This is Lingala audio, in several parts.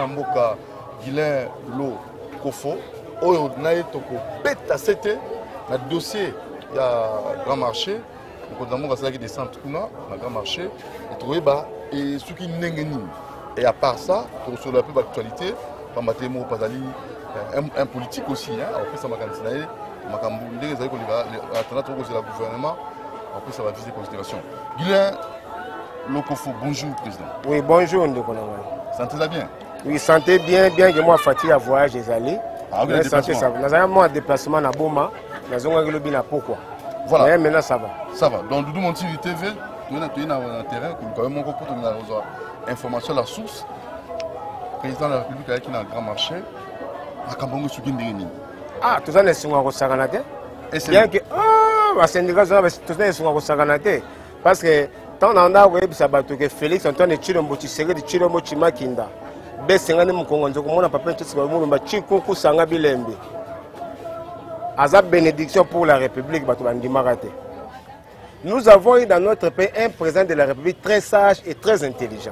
Mboka Guilain Lo Kofo oyo naye toko peta c'était na dossier ya grand marché donc dans mon cas qui descend kuna na grand marché et trouver ba et ce qui n'engeni et à part ça pour sur la peu d'actualité pas matemo pasali un politique aussi hein après ça makantinaye makambu ndenge zali ko liba atana to ko la gouvernement après ça va viser considération Guilain Lo Kofo bonjour président. Oui bonjour Ndekonanga. Sentez-la bien. Oui, santé bien que moi fatigué à voyage des allées. Ah, oui, santé ça va. Nous avons un déplacement à Boma, nous avons un lobby à pourquoi. Voilà. Mais maintenant ça va. Ça va. Donc Doudou Monti TV, nous avons un terrain que nous avons mon compte information la source. Président de la République qui est dans le grand marché. À Kambongo Sugindini. Ah, tout ça n'est pas au Saganate. Bien que ah, syndicat tout ça n'est pas au Saganate parce que tant on a vu ça que Félix Antoine Chilombo Tshisekedi de Chilombo Chimakinda. Besengane mukongo nzoko mona papa ntsi mulumba chikuku sanga bilembe. Aza bénédiction pour la République bato bandimarate. Nous avons eu dans notre pays un président de la République très sage et très intelligent.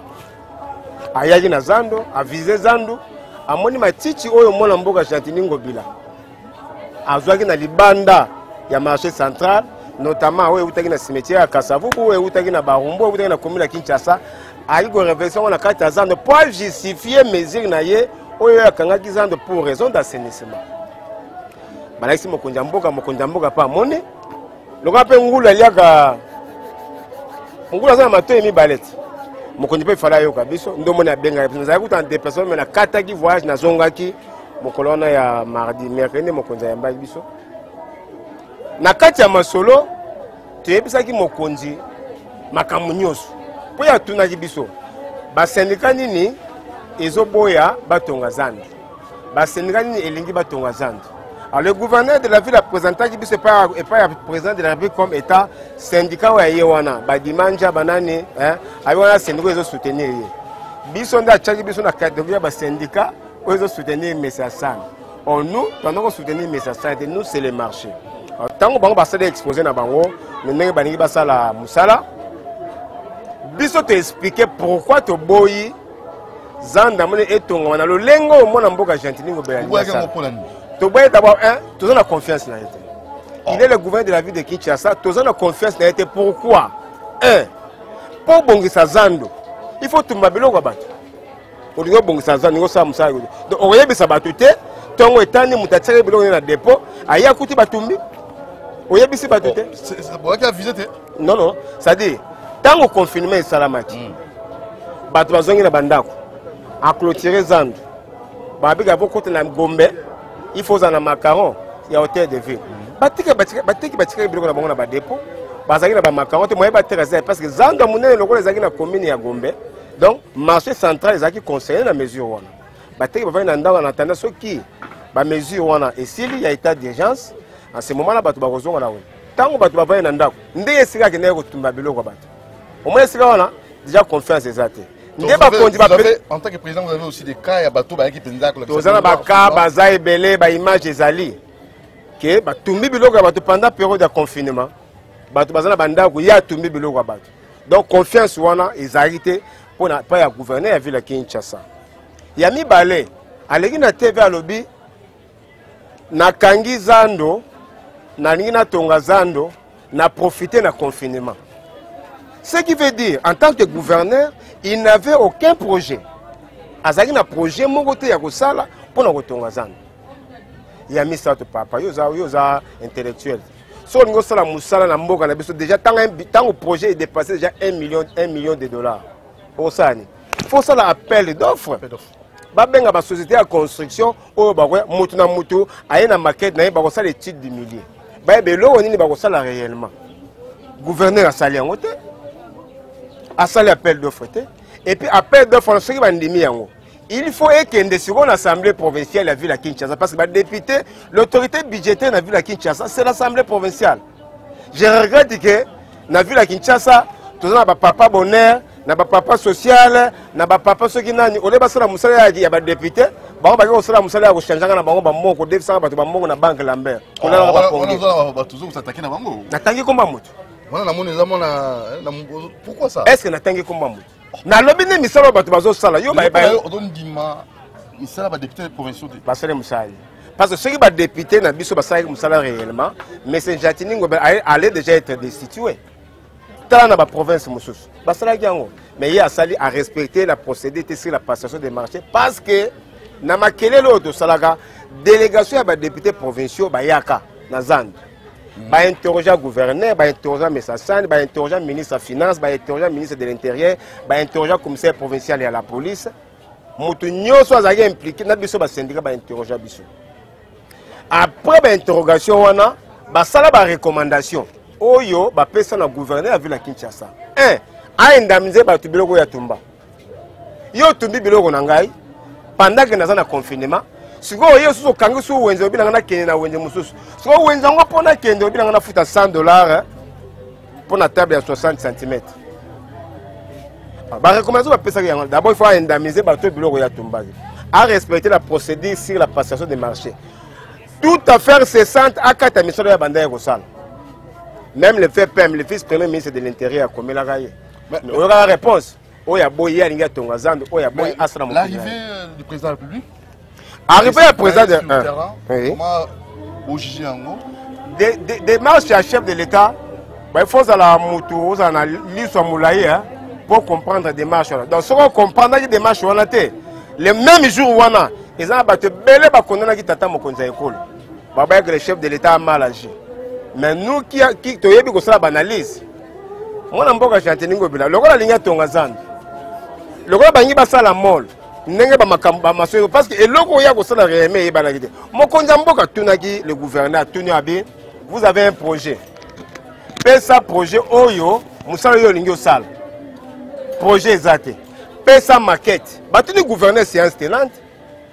Ayagi na Zando, avisé Zando, amoni matiti oyo mona mboka Chantiningo bila. Azwaki na libanda ya marché central, notamment oyo utaki na cimetière ya Kasavubu, oyo utaki na Barumbu, oyo utaki na commune ya Kinshasa. Il y a une réflexion à carte Zando pour justifier les mesures pour raison d'assainissement. Malaisi Mokondamboka pas monnaie. Le rappel Ngula Liaka Ngula Zana Mato et Mibalette. Mokondipe Fala Yoka Biso, Ndomona Benga, nous avons un déplacement, mais la Kataki voyage na Zongaki, Mokolona ya mardi, mercredi, Mokonza Yamba Biso. Na Katia Masolo, tu es bisa ki Mokonzi, Makamunyosu. Pour ya tuna biso ba syndicat nini ezoboya batonga Zando ba syndicat nini elingi batonga Zando. Alors le gouverneur de la ville a présenté biso pas le président de la République comme état syndicat wa yewana ba dimanja banani hein ayona syndicat ezo soutenir biso nda chaki biso na catégorie ba syndicat ezo soutenir Messa San. Nous pendant soutenir Messa San nous c'est le marché. Tant bango ba sala exposer na bango ndenge baningi basala musala biso te expliquer pourquoi to boyi Zanda mone etonga na lolengo mona mboka Chantiningo bela. To boyi d'abord un, tous on a confiance na été. Il est le gouverneur de la ville de Kinshasa, tous on a confiance na été pourquoi? Un, pour bongisa Zando, il faut tumba biloko bato. Olingo bongisa Zando ngo sa musala. Donc oyebisa bato te, tongo etani mutatsere biloko na dépôt, aya kuti batumbi. Oyebisi bato te. C'est pour qu'il a visé te. Non non, ça dit tant au confinement et salamati, bato bazongi na bandako, a clôturer Zando. Babika pour côté na Gombe, il faut en macaron, il y a hôtel de ville. Batika biloko na bango na ba dépôt, bazaki na ba macaron te moyen ba terrasse parce que Zando munene lokolo ezaki na commune ya Gombe. Donc marché central ezaki conseiller na mesure wana. Batika ba na ndanga na tanda soki ba mesure wana et s'il y a état d'urgence, en ce moment là bato ba kozonga na we. Tango bato ba na ndako, ndeye sika ke na ko tumba biloko bato. Au moins, c'est là, déjà confiance exacte. En tant que président, vous avez aussi des cas, il y a bateau qui pendant la période de confinement. Donc, confiance, ils arrêtent pour ne pas gouverner la ville de Kinshasa. Il y a mis balai, à l'église TV à lobby, na kangi Zando, na nina tonga Zando, na profité na confinement. Ce qui veut dire, en tant que gouverneur, il n'avait aucun projet. Azali na projet mogote ya kosala pour na kotonga Zando. Il a mis ça au papa, yoza intellectuel. Si on sala musala na mboka na biso déjà tant le projet est dépassé déjà 1 million de dollars. Osani. Il faut ça l'appel d'offres. Babenga ba société de construction o ba mutu na mutu ayena maquette na ba ko sala étude du millier. Ba belo nini ba ko sala réellement. Gouverneur a sali en côté. À ça l'appel d'offres. Et puis appel d'offres, il faut que sur l'Assemblée provinciale de la ville de Kinshasa, parce que les députés, l'autorité budgétaire de la ville de Kinshasa, c'est l'Assemblée provinciale. Je regrette que dans la ville de Kinshasa, tout ça, papa bonheur, papa social, papa ceux qui n'ont pas de il y a des députés, il y a des gens qui ont na banque Lambert. Pourquoi ça? Est-ce que Natangi Kombamu? Na lobi ne misalo bato bazo sala yo ba ba. ça là, député provinciaux. Basale Moussali. Parce que ceux qui sont députés dans Bisso Basale Moussala réellement, mais c'est Jatiningo allait déjà être destitué. Dans la province Moussous. Basala Giango. Mais il y a sali à respecter la procédure sur la passation des marchés parce que na makele l'autre salaga délégation à députés provinciaux bayaka na Zand. Ba interroger le gouverneur, ba interroger Messassane, ba interroger le ministre des Finances, ba interroger le ministre de l'Intérieur, ba interroger le commissaire provincial et à la police. Mutu nyoso azali impliqué na biso ba syndicat ba interroger biso. Après ba interrogation wana ba sala ba recommandation. Oyo ba pesa na gouverneur a vu la Kinshasa. 1 a indemnisé ba tubiloko ya tumba. Yo tumbi biloko na ngai pendant que naza na confinement. Siko yo suso kangi su wenze obina na kende na wenze mususu. Siko wenze ngo pona kende obina na futa $100 pour la table à 60 cm. Ba recommandation ba pesa yango. D'abord il faut indemniser ba to biloko ya tumba. À respecter la procédure sur la passation des marchés. Toute affaire cessante à 4 missions ya banda ya kosala. Même le FPM, le vice-premier ministre de l'Intérieur, comme il a gagné. Mais on aura la réponse. L'arrivée du président de la République. Arrivé à président de comment vous jugez en gros des marches à chef de l'État, il faut que la moto, la liste pour comprendre des marches. Donc, si on comprend des marches, le même jour, ils ont battu belé bakondana qui t'attend mon conseil école. Le chef de l'État a mal agi. Mais nous qui toyebi ko sala banalise. Mona mboka chanteningo bila. Lokola linya tonga zanda. Lokola bangi basala mol. Ndenge ba makamba maso parce que eloko ya ko sala réellement yeba na kite. Mokonza mboka tunaki le gouverneur tuni abi. Vous avez un projet. Pesa projet oyo musala yo lingi osala. Projet ezate. Pesa maquette. Batuni gouverneur séance tenante.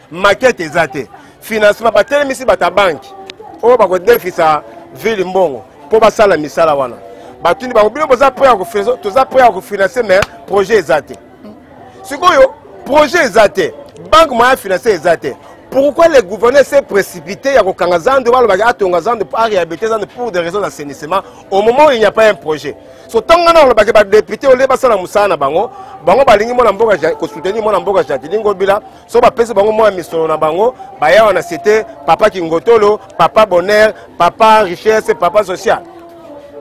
Maquette ezate. Financement batele misi bata banque. O ba ko defisa ville mbongo pour basala misala wana batuni ba bino boza prêt à refinancer toza prêt à refinancer mais projet ezate sikoyo projet ezate banque moyen financer ezate pourquoi le gouverneur s'est précipité à kokangazande wala atongazande pour réhabiliter pour des raisons d'assainissement au moment où il n'y a pas un projet so tongana on ba député ole basala musana bango balingi mona mboka ko soutenir mona mboka jatilingo bila so ba pesa bango mo misolo na bango ba ya wana c'était papa Kingotolo papa bonheur papa richesse papa social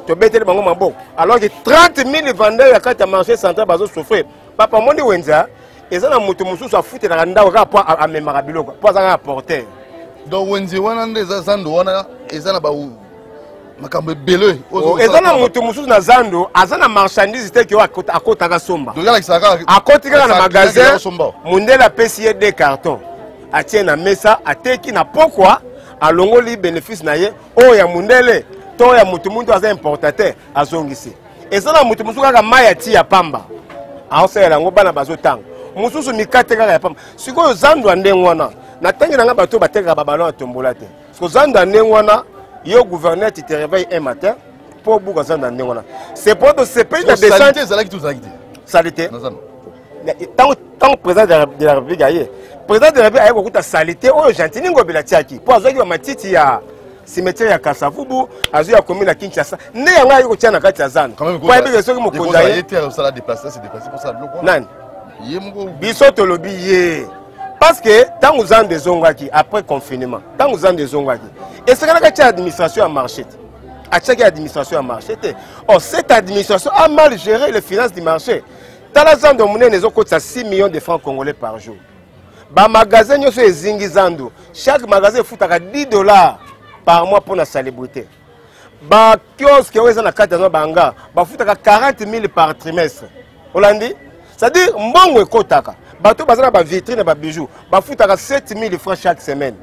to betele bango maboko alors que 30 000 vendeurs ya kata marché central bazo souffrir papa mondi wenza ezana mutu mususu afute na ndako ka po amemaka biloko po azanga porter donc wenzi wana ndeza zando wana ezana ba makambe belé ezana mutu mususu na zando azana marchandise te ki akotaka somba akotika na magasin mundela pesi des cartons atie na mesa ateki na pokwa alongoli bénéfice na ye o ya mundele to ya mutu muntu aza importateur azongisi ezana mutu mususu kaka maya ti ya pamba aosela ngo bana bazotanga mususu mikate kaka ya pamba sikoyo zando ndenge wana na tangi na nga bato bateka babalo atombola te siko zando ndenge wana yo gouverneur tu te réveilles un matin pour bouger zando ndenge wana c'est pour de ce pays de descente ça qui tout ça salité tant président de la République aye président de la République aye kokuta salité oyo gentini ngobela tiaki po azaki ba matiti ya cimetière ya Kasavubu azu ya commune ya Kinshasa ne yanga ayi kotia na kati ya zando po ayi soki mokonza ye était ça la déplacer c'est déplacer pour ça loko nani biso tolobi ye parce que tant aux ans des ongaki après confinement tant aux ans des ongaki et c'est que la administration a marché à chaque administration a marché oh cette administration a mal géré les finances du marché dans la zone de monnaie les autres coûtent 6 millions de francs congolais par jour ba magasin nyo so ezingi zando chaque magasin foutaka $10 par mois pour la célébrité ba kiosque oyo na kata na banga ba foutaka 40 000 par trimestre olandi c'est-à-dire mbongo ekotaka bato bazana ba vitrine ba bijoux ba foutaka 7 000 francs chaque semaine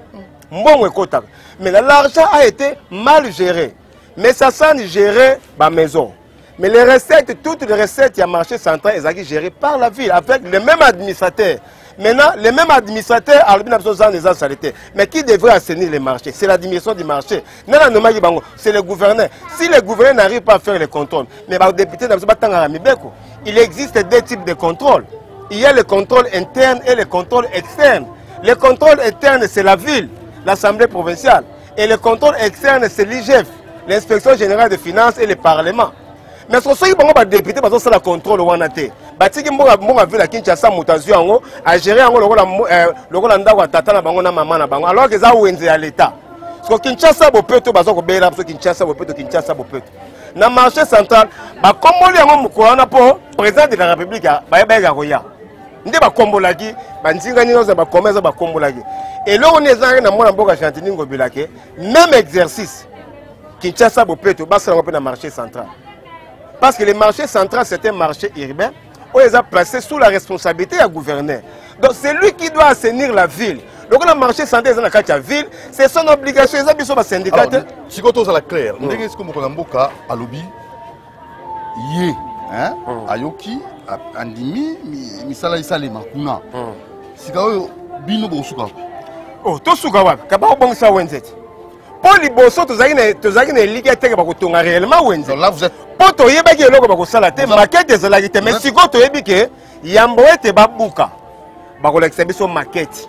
mbongo ekotaka mais l'argent a été mal géré mais ça sans gérer ba maison mais les recettes toutes les recettes y a marché central ezaki géré par la ville avec le même administrateur. Maintenant, les mêmes administrateurs, mais qui devrait assainir les marchés? C'est l'administration du marché. C'est le gouverneur. Si le gouverneur n'arrive pas à faire les contrôles, mais les députés, il existe deux types de contrôles. Il y a le contrôle interne et le contrôle externe. Le contrôle interne, c'est la ville, l'Assemblée provinciale. Et le contrôle externe, c'est l'IGF, l'Inspection générale des finances et le Parlement. Mais ce sont les députés qui ont le contrôle. batiki mboka ville ya Kinshasa moto azwi yango agérer yango lokola ndako ya tata na bango na mama na bango alors que eza wenze ya l'état parce que Kinshasa bopeto baza kobela parce que Kinshasa bopeto na marché central bakomboli yango mokolo wana mpo président de la république bayebaka koya nde bakombolaki banzinga nini oza bakomeza bakombolaki eloko nini ezalaki na mwana mboka Chantini Ngobila ke même exercice Kinshasa bopeto basalango mpe na marché central parce que le marché central c'est un marché urbain où ils ont placé sous la responsabilité du gouverneur. Donc c'est lui qui doit assainir la ville. Donc le marché central dans la ville, c'est son obligation. Ils ont besoin de syndicat. Si vous avez clair, vous avez dit que vous avez à lobby, yé, ayoki, andimi, misala isale makuna. Si vous avez bino bosuka. Oh, to suka wa. Kaba obong sa wenzet. Pour les bosso, tu as une ligue à terre pour ton réellement wenzet. Là vous êtes. Pour toi, il y a des gens qui sont là, maquette des alarités, mais si tu as dit Yamboete Babouka, Bakolexabi son maquette,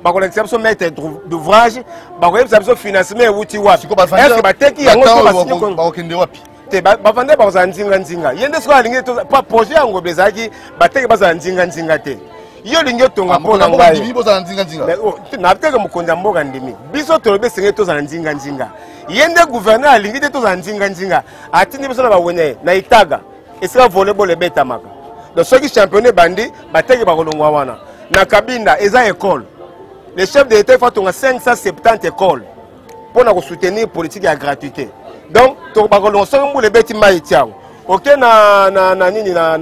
Bakolexabi son maître d'ouvrage, Bakolexabi son financement et Woutiwa. Est-ce que Bateki y a un te bavande baza nzinga nzinga yende siko alingi pas projet yango bezaki bateki baza nzinga nzinga te yo lingi tonga pona ngai ndimi boza nzinga nzinga na teka mukonza mboka ndimi biso tolobe senge to za nzinga nzinga yende gouverneur alingi te to za nzinga nzinga atindi biso na bawene na itaga esika volleyball ebeta maka donc ceux qui championné bandi bateki bakolongwa wana na Kabinda eza école le chef de l'état faut tonga 570 écoles pour soutenir politique ya gratuité. Donc, tu vas le bêtis maïtiao. Ok, na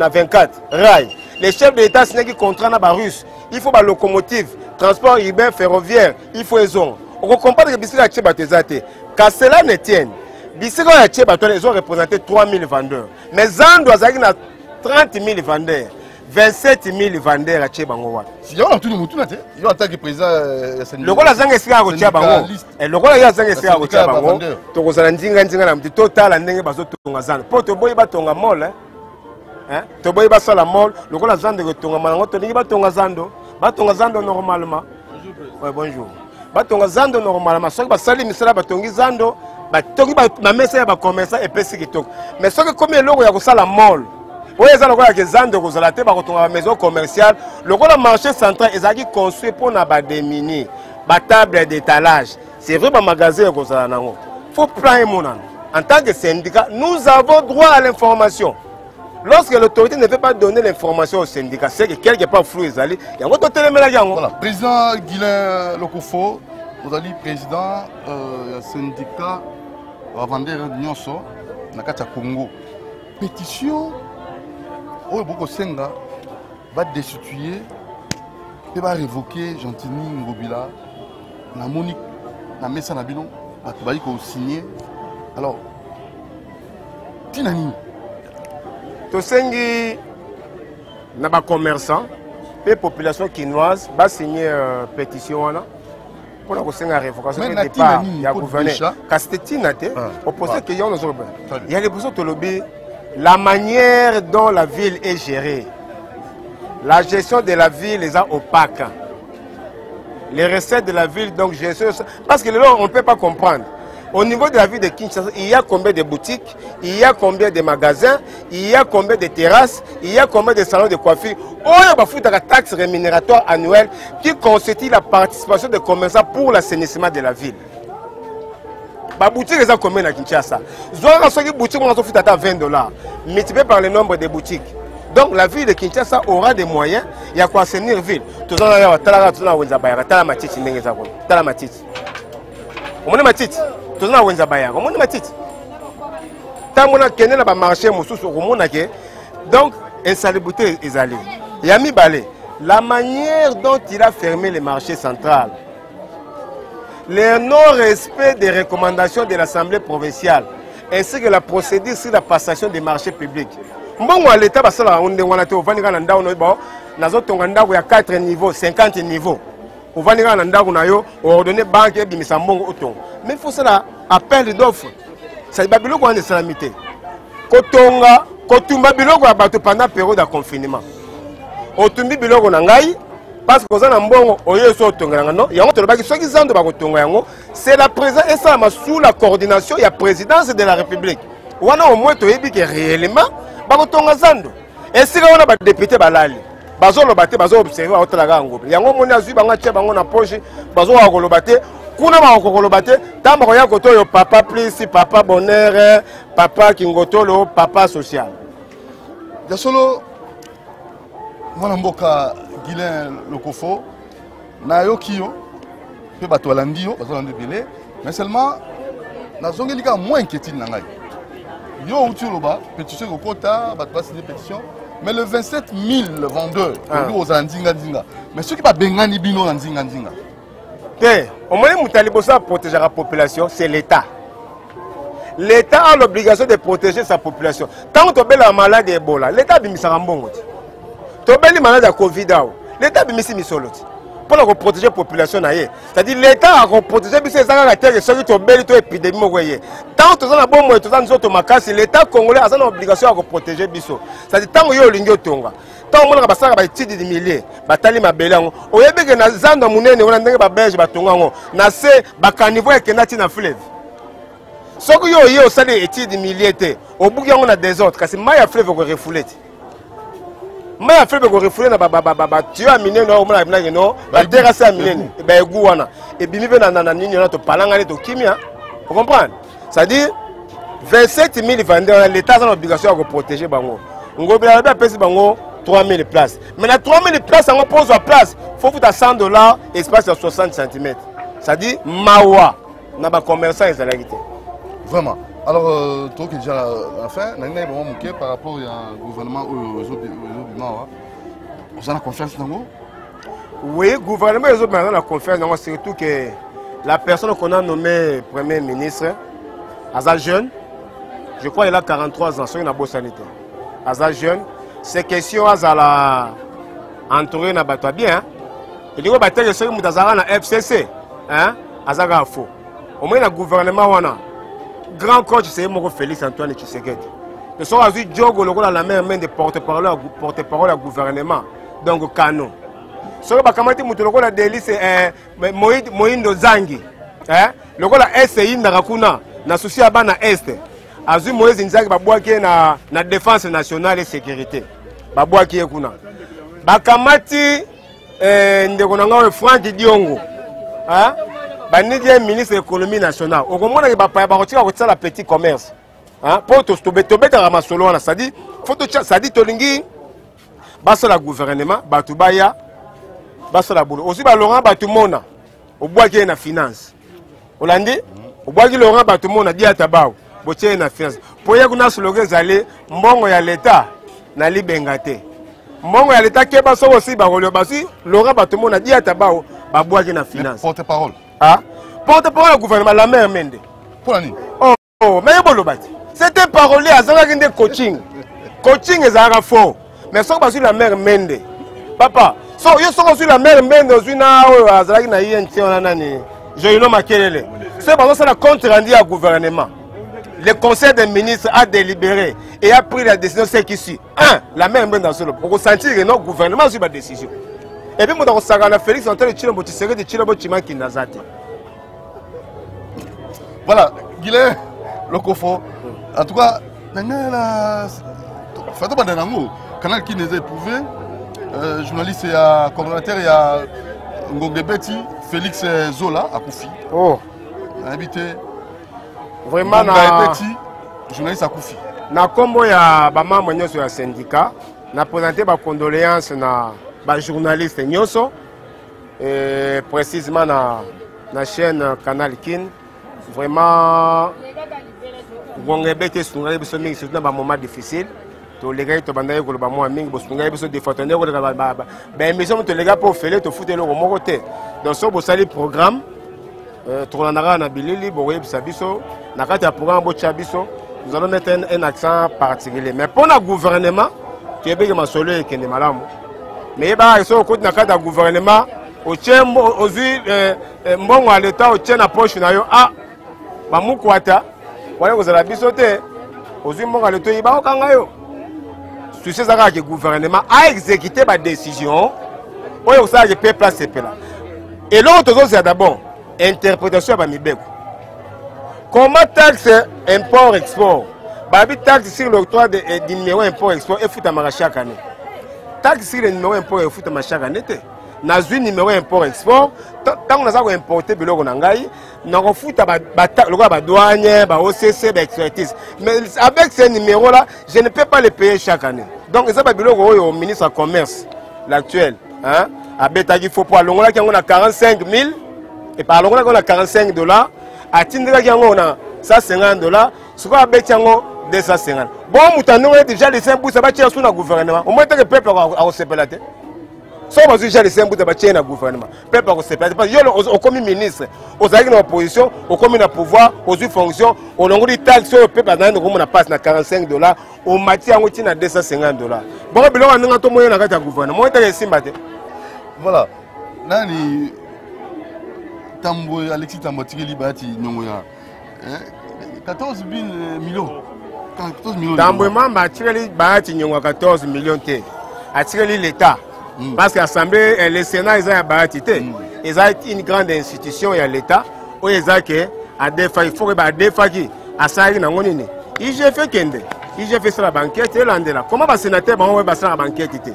24, rail. Les chefs de l'État, c'est qui contrat na russe. Il faut la locomotive, transport urbain, ferroviaire, il faut les ondes. On comprend que Bissira Tcheba Tezate. Car cela ne tienne. Bissira Tcheba, ils ont représenté 3000 vendeurs. Mais Zan doit avoir 30 000 vendeurs. 27 000 vendeurs à Tchebangowa. Si on a tout le monde, il y a un que président. Le rôle de Zang est à Tchebango. Et le rôle de Zang est à Tchebango. Tu as un dinga total en dingue bazo tongazan. Pour te boy batonga mol, hein? Te boy basala mol. Le rôle de Zang de tonga mango te dingue batongazando. Batongazando normalement. Oui, bonjour. Batongazando normalement. Soit basali misala batongizando. Batongi ba mesa ya ba commerçant et pesi kitoko. Mais soit que comme le logo ya kosala mol. Oui, ils ont une maison commerciale. Le marché central est construit pour déminer la table d'étalage. C'est vrai, le magasin. Il faut prendre en tant que syndicat, nous avons droit à l'information. Lorsque l'autorité ne veut pas donner l'information au syndicat, c'est que quelque part flou est allé. Il y a un autre voilà, président Guilain Lokofo, vous avez président syndicat vendeur Nyonso, Nakata Congo. Pétition. Oh, beaucoup senga va destituer et va révoquer Chantini Ngobila la Monique la messa nabino va signer alors tinani to sengi na ba commerçant et population quinoise va signer pétition là pour la senga révocation de départ il y a gouverneur Castetina te opposé que yon nous il y a les besoins de lobby. La manière dont la ville est gérée, la gestion de la ville est opaque. Les recettes de la ville, donc gestion, parce que là on ne peut pas comprendre. Au niveau de la ville de Kinshasa, il y a combien de boutiques, il y a combien de magasins, il y a combien de terrasses, il y a combien de salons de coiffure. Il y a la taxe rémunératoire annuelle qui constitue la participation des commerçants pour l'assainissement de la ville. La boutique est combien à Kinshasa? Zoara boutique on a fait à $20, multiplié par le nombre de boutiques. Donc la ville de Kinshasa aura des moyens, il y a quoi assainir ville. Tout ça là, tala matiti n'engeza quoi, tala matiti. On est matiti, tout ça wenza baya, on est matiti. Tant on a kené là bas marché moussous au monde que donc insalubrité est allé. Yami Balé, la manière dont il a fermé le marché central. Le non-respect des recommandations de l'Assemblée provinciale ainsi que la procédure sur la passation des marchés publics. Bon, l'État va faire un ndéwanate au Vanigan Ndao Noibo, Nazotonganda, il y a 4 niveaux, 50 niveaux. Au Vanigan Ndao Nayo, ordonné banque et Bimisambong Oton. Mais il faut ça appel d'offres. C'est Babylone qui a salamité. Kotonga, Kotumba Biloko a battu pendant la période de confinement. Otumbi Biloko Nangai. Parce que c'est la présence et ça sous la coordination de la présidence de la République. On a au moins réellement Et si on a des députés balali, bazo le baté, bazo observer au talaga ngobe. Yango moni azui banga tche bango na poche, bazo wa le baté. Kuna ba ko le baté, tamba ko ya koto yo papa plus, papa bonheur, papa kingotolo, papa social. Ya solo mwana mboka Guilain Lokofo na yokiyo pe bato alandi yo bazo landi belé, mais seulement na zongi lika moins inquiétude na ngai. Yo uti loba pétition ko kota bato signer pétition, mais le 27 000 vendeurs aux andinga dinga. Mais ceux qui ba bengani bino andinga dinga. Au moins, Moutalibosa protéger la population, c'est l'État. L'État a l'obligation de protéger sa population. Tant que tu es malade d'Ebola, l'État a mis ça en bon. Tu es malade de Covid, l'État a mis ça en bon. Pour protéger la population, c'est-à-dire l'État a protégé la terre et ceux qui ont une épidémie. Tant que tu as bon, tu as l'État congolais a l'obligation de protéger Bisso. C'est-à-dire tant que tu as l'Union Tonga. Tant que tu as des milliers, batali mabelango. Oyebi que na zando munene on ndenge ba belge batongango. Na se ba caniveau e kenati na fleuve. Soko yo yo sali étude milliers te. Obuki yango na désordre kasi mai ya fleuve ko refoulé. Mai ya fleuve ko refoulé na ba tu as miné no mona na no ba terrasse minene ba egu wana. E bimi pe na nini na to palanga to kimia. Vous comprenez? C'est-à-dire 27 000 vendeurs l'État a l'obligation de protéger bango. Ngobi la ba pesi bango 3 000 places. Mais la 3 000 places, on pose la place. Il faut foutre à 100 $, espace de 60 cm. Ça dit, mawa. On a des commerçants et des réalités. Vraiment. Alors, toi qui es déjà à la fin, on a vraiment manqué par rapport au gouvernement aux autres. Vous avez confiance dans vous? Oui, le gouvernement et les autres ont confiance dans moi. Surtout que la personne qu'on a nommée Premier ministre, Aza jeune, je crois qu'il a 43 ans, c'est une bonne sanité. Aza jeune. Ces questions à entourer na bato bien. Il dit que bataille sur mutazara na FCC, hein, azaga faux. Au moins le gouvernement wana grand coach c'est mon Félix Antoine Tshisekedi. Ils sont azu jogo lokola la main de porte-parole au gouvernement. Donc canon. So ba kamati mutu lokola délice Moindo Zangi, hein, lokola SI na rakuna na souci abana est. Azu Moïse Nzaki babwaki na défense nationale et sécurité. Babwaki ekuna. Bakamati ndeko nanga Franck Diongo. Hein? Banidi ministre de l'économie nationale. Okomona ke bapaya bakotika kotisa la petit commerce. Hein? Pour tobeta ramasolo wana, ça dit faut ça dit tolingi basa la gouvernement, batu baya basa la boulot. Aussi ba Laurent Batumona. Obwaki na finance. Olandi? Obwaki Laurent Batumona dia tabao. Botie na finance. Pour ya kuna slogan zale mbongo ya l'État na libengate. Mbongo ya l'État keba so aussi ba rolio basi Laurent Batumona dia tabao babwaki na finance. Porte-parole. Ah, porte-parole au gouvernement la mère Mende. Pour l'année. Oh, mais bolobati. C'était parolier à zanga de coaching. Coaching est zanga faux. Mais so basi la mère Mende. Papa, so yo so sur la mère Mende zuna azalaki na yenti ona nani. Joino Makelele. C'est parce que ça compte rendu au gouvernement. Le conseil des ministres a délibéré et a pris la décision c'est qu'ici, la même dans ce pour ressentir que notre gouvernement sur la décision. Et puis, nous avons Félix Antoine Tshisekedi. Voilà, Guilain Lokofo. En tout cas, Fatou Badanango, canal qui nous a éprouvé, journaliste et coordonnateur, il y a Ngongebeti, Félix Zola à Koufi. Oh, invité. Vraiment, journaliste à Koufi. Na combo ya bama mwenye sur le syndicat, na présenté ba condoléances na ba journaliste nyoso et précisément na chaîne Canal Kin. Vraiment Ngongebeti sunga biso mingi surtout na ba moment difficile. To lega to banda ko ba mo mingi bo sunga biso défendre ko ba émission to lega pour faire to foutre le moko te. Donc so bo sali programme Tournara na bilili boye biso na kati ya programme bo chabiso nous allons mettre un accent particulier mais pour le gouvernement tu es bien masolo et kende malamu mais ba so ko na kati ya gouvernement o chembo ozi mbongo à l'état o tient na poche na yo ba mukwata wala kozala biso te ozi mbongo à l'état ba okanga yo tu sais ça que le gouvernement a exécuté ba décision oyo ça que peuple place pela et l'autre c'est d'abord interprétation à Mibeko. Comment taxe import-export babi taxe sur l'octroi du numéro import-export et foutama chaque année. Taxe sur le numéro import et foutama chaque année. Na zui numéro import-export, tant qu'on a importé biloko na ngai, na refuta ba douane, ba OCC, ba expertise. Mais avec ces numéros-là, je ne peux pas les payer chaque année. Donc ça ba biloko au ministre du commerce l'actuel, hein, à Betagi faut pour longola qui on a 45 000 et par longola on a 45 $, à Tindra qui on a 150 $, ce qu'on a Betiango 250. Bon, mutano déjà les 5 bouts ça va tirer sur le gouvernement. Au moins que le peuple a recépelé. Si on a déjà les 5 bouts ça va tirer le gouvernement. Le peuple a recépelé. Parce que au commis ministre, aux agents d'opposition, au commis de pouvoir, aux fonctions, au long du taxe sur le peuple on a passé à 45 $, au matière on tient à 250 $. Bon, on a tout moyen dans le gouvernement. Voilà. Nani Tambo Alexis Tambotiki Libati Nongoya. 14 millions. 14 millions. Tambo Mamba Tireli Bahati Nongoya 14 millions. Attireli l'État. Parce que l'Assemblée, le Sénat, ils ont Bahati. Ils ont une grande institution, il y a l'État. Où ils ont que à des fois, il faut que à des fois qui à ça il y a une. Il j'ai fait kende. Il j'ai fait ça la banquette et là. Comment va sénateur va on ça la banquette?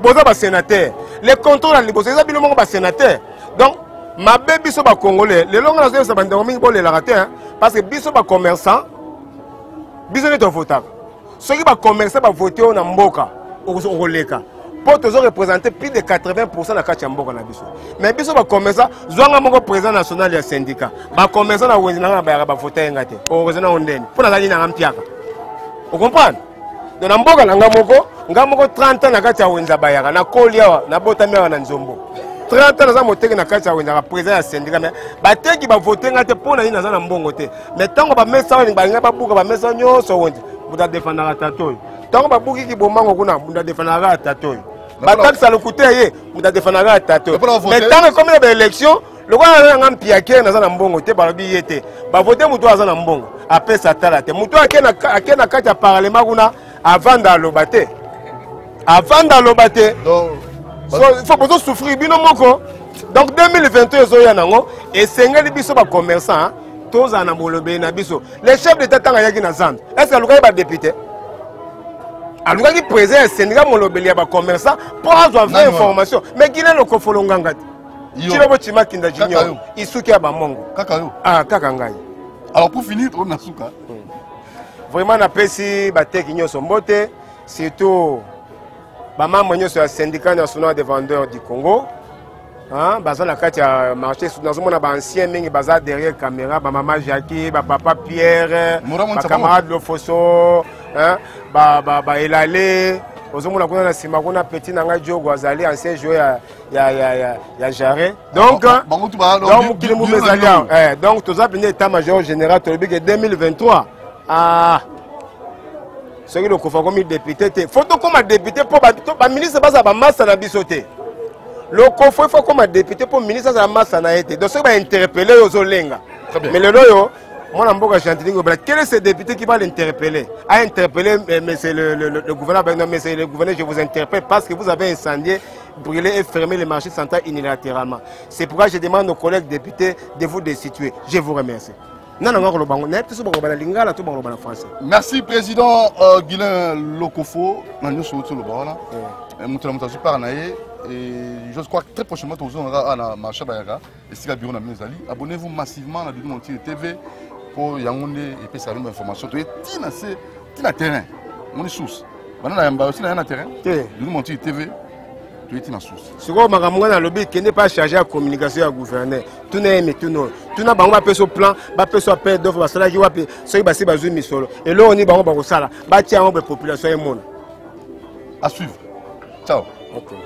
Boza ba sénateur. Les contrôles à l'Ibosa, ils ont ba sénateur. Donc ma bébé so ba congolais, les longs na ça bande mingi bo les rater parce que biso ba commerçant biso ne to votable. Ceux qui ba commerçant ba voter na mboka au leka. Pour toujours représenter plus de 80% la carte mboka na biso. Mais biso ba commerçant, zwanga moko président national ya syndicat. Ba commerçant na wenzina ba voter ngate. O wenzina ondeni. Pour na zali na ngampiaka. Vous comprenez? Donc na mboka na ngamoko 30 ans na kati ya wenza bayaka na kolia na botamela na nzombo 30 ans na moteki na kati ya wenza ka président ya syndicat mais bateki ba voter ngate pona ina za na mbongo te mais tango ba mesa wani ba ngaba buka ba mesa nyoso wonde buda defendara tatoy tango ba buki ki bomango kuna buda defendara tatoy ba taxa le coûter ye buda defendara tatoy mais tango comme les élections le quoi ngam piake na za na mbongo te ba bi yete ba voter mutu za na mbongo après ça tala te mutu akena kati ya parlement kuna avant d'alobate. Avant d'alobate. Il faut pas souffrir bino moko. Donc 2021 zoya nango et sengeli biso ba commerçant tous en amolobe na biso. Les chefs d'état tanga yaki na zand. Est-ce que aluka ba député? Aluka ki président syndicat molobeli ba commerçant pour avoir vraie information. Mais qui est le kofolonganga? Chilo bo chima kinda junior. Isuki ya ba mongo. Kakayo. Ah kakangai. Alors pour finir on a souka. Vraiment napesi bateki nyoso mbote surtout ba membre nyoso ya syndicat national des vendeurs du Congo hein baza na kati ya marché nazomona ba ancien mingi baza derrière caméra ba maman Jackie ba papa Pierre ba camarade Lofoso hein ba Elale ozomona kuna na sima kuna petit nanga Diogo azali ancien joueur ya Jarret donc donc toza bine état major général tolobi que 2023 ah, ce qui est comme député, il faut comme député pour le ministre de la masse à bisoté. Le confort, il faut comme député pour le ministre de la masse à été. Donc, ça va interpeller aux Olenga. Mais le loyo, moi, quel est ce député qui va l'interpeller? A interpellé, mais c'est le gouverneur, mais c'est le gouverneur, je vous interpelle parce que vous avez incendié, brûlé et fermé les marchés centrales unilatéralement. C'est pourquoi je demande aux collègues députés de vous destituer. Je vous remercie. Merci président Guilain Lokofo. Je crois que très prochainement vous aurez un marché et bureau abonnez-vous massivement à Doudou Montier TV pour Yaoundé et puis ça donne information. Tu es terrain. On est source. Maintenant aussi na terrain. Doudou Montier TV. Tu es une source. Ce que le lobby qui n'est pas chargé à la communication à gouverneur. Tout n'est pas tout. Tout n'a pas un plan, pas un appel d'offres, parce que ceux qui sont mis solo. Et là, on est en train de population et monde. À suivre. Ciao. Okay.